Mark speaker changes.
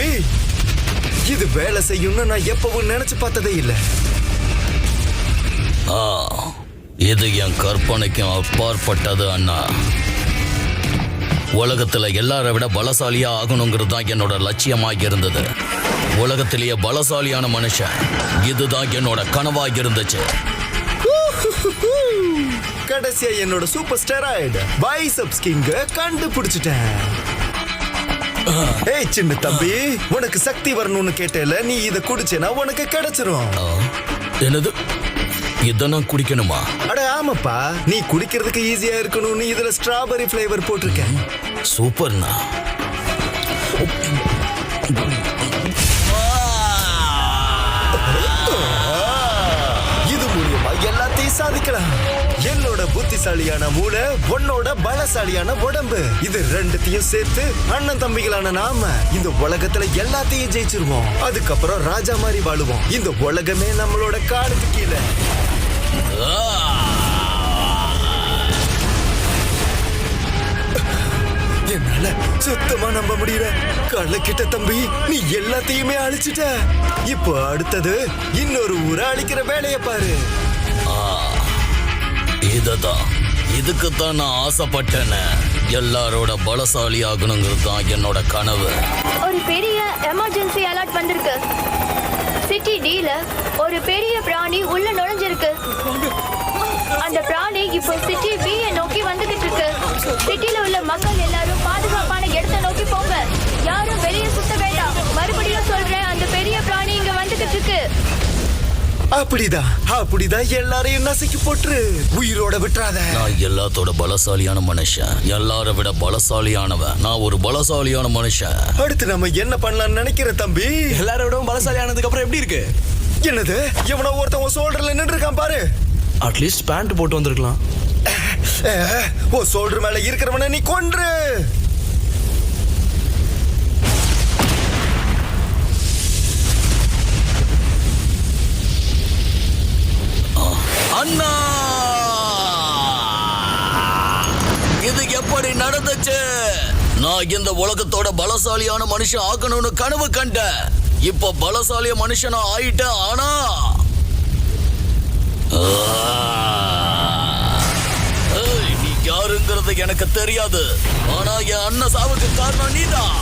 Speaker 1: தம்பி, இது வேலை செய்யும்னு நான் எப்பவும் நினைச்சு பார்த்ததே இல்ல.
Speaker 2: இது என் கற்பனைக்கும் அப்பாற்பட்டது அண்ணா. உலகத்துல எல்லாரை விட பலசாலியா ஆகணுங்கிறது தான் என்னோட லட்சியமாக இருந்தது. உலகத்திலேயே பலசாலியான மனுஷன் இதுதான் என்னோட கனவாக இருந்துச்சு.
Speaker 1: கடைசியா என்னோட சூப்பர் ஸ்டெராய்டு பைசெப்ஸ் கிங்க கண்டுபிடிச்சிட்டேன். ஏய் சின்ன தம்பி, உனக்கு சக்தி வரணும்னு கேட்டல, நீ இத குடிச்சேனா உனக்கு கிடைச்சிரும்.
Speaker 2: என்னது, இத நான் குடிக்கணுமா?
Speaker 1: அட ஆமாப்பா, நீ குடிக்கிறதுக்கு ஈஸியா இருக்கணும்னு இதுல ஸ்ட்ராபெரி ஃபிளேவர் போட்டிருக்கேன்.
Speaker 2: சூப்பர்ண்ணா.
Speaker 1: இது மூலியமா எல்லாத்தையும் சாதிக்கலாம். என்னோட புத்திசாலியான மூளை, உன்னோட பலசாலியான உடம்பு, இது ரெண்டுத்தையும் சேர்த்து அண்ணன் தம்பிகளான நாம இந்த உலகத்துல எல்லாத்தையும் ஜெயிச்சிருவோம். அதுக்கப்புறம் ராஜா மாதிரி வாழுவோம். இந்த உலகமே நம்மளோட காலுக்கு கீழே. என்னால சுத்தமா நம்ப முடியல. கள்ளக்கிட்ட தம்பி, நீ எல்லாத்தையுமே அழிச்சிட்ட. இப்போ அடுத்தது இன்னொரு ஊரை அழிக்கிற வேலைய பாரு.
Speaker 2: இதுக்குத்தான் நான் ஆசைப்பட்டேன். எல்லாரோட பலசாலி ஆகணுங்கிறது தான் என்னோட கனவு.
Speaker 3: ஒரு பெரிய எமர்ஜென்சி அலர்ட் வந்திருக்கு. சிட்டி டில ஒரு பெரிய பிராணி உள்ள நுழைஞ்சிருக்கு. அந்த பிராணி இப்போ சிட்டி பி நோக்கி வந்துகிட்டு இருக்கு. சிட்டில உள்ள மக்கள் எல்லாரும் பாதுகாப்பான இடத்தை நோக்கி போங்க. யாரும் வெளியே சுத்த வேண்டாம். மறுபடியும் சொல்றேன், அந்த பெரிய பிராணி இங்க வந்துகிட்டு இருக்கு.
Speaker 1: அப்படிதான் எல்லாரையும் நசுக்கி போட்டுரு. உயிரோட விட்டுறாத.
Speaker 2: நான் எல்லாத்தோட பலசாலியான மனுஷன். எல்லாரை விட பலசாலியானவன். நான் ஒரு பலசாலியான மனுஷன்.
Speaker 1: அடுத்து நம்ம என்ன பண்ணலாம்னு நினைக்கிற தம்பி?
Speaker 4: எல்லாரோட பலசாலியானதுக்கு அப்புறம் எப்படி இருக்கு?
Speaker 1: என்னது, எவனோ ஒருத்தன் சோல்டர்ல நின்று இருக்கான் பாரு.
Speaker 4: அட்லீஸ்ட் பேண்ட் போட்டு வந்திருக்கலாம்.
Speaker 1: ஓ சோல்டர் மேல இருக்கிறவன நீ கொன்று.
Speaker 2: அண்ணா, இது எப்படி நடந்துச்சு? நான் இந்த உலகத்தோட பலசாலியான மனுஷன் ஆகணும்னு கனவு கண்டேன். இப்ப பலசாலிய மனுஷனா ஆயிட்டேன். ஆனா நீ யாருங்கிறது எனக்கு தெரியாது. ஆனா என் அண்ணன் சாவுக்கு காரணம் நீதான்.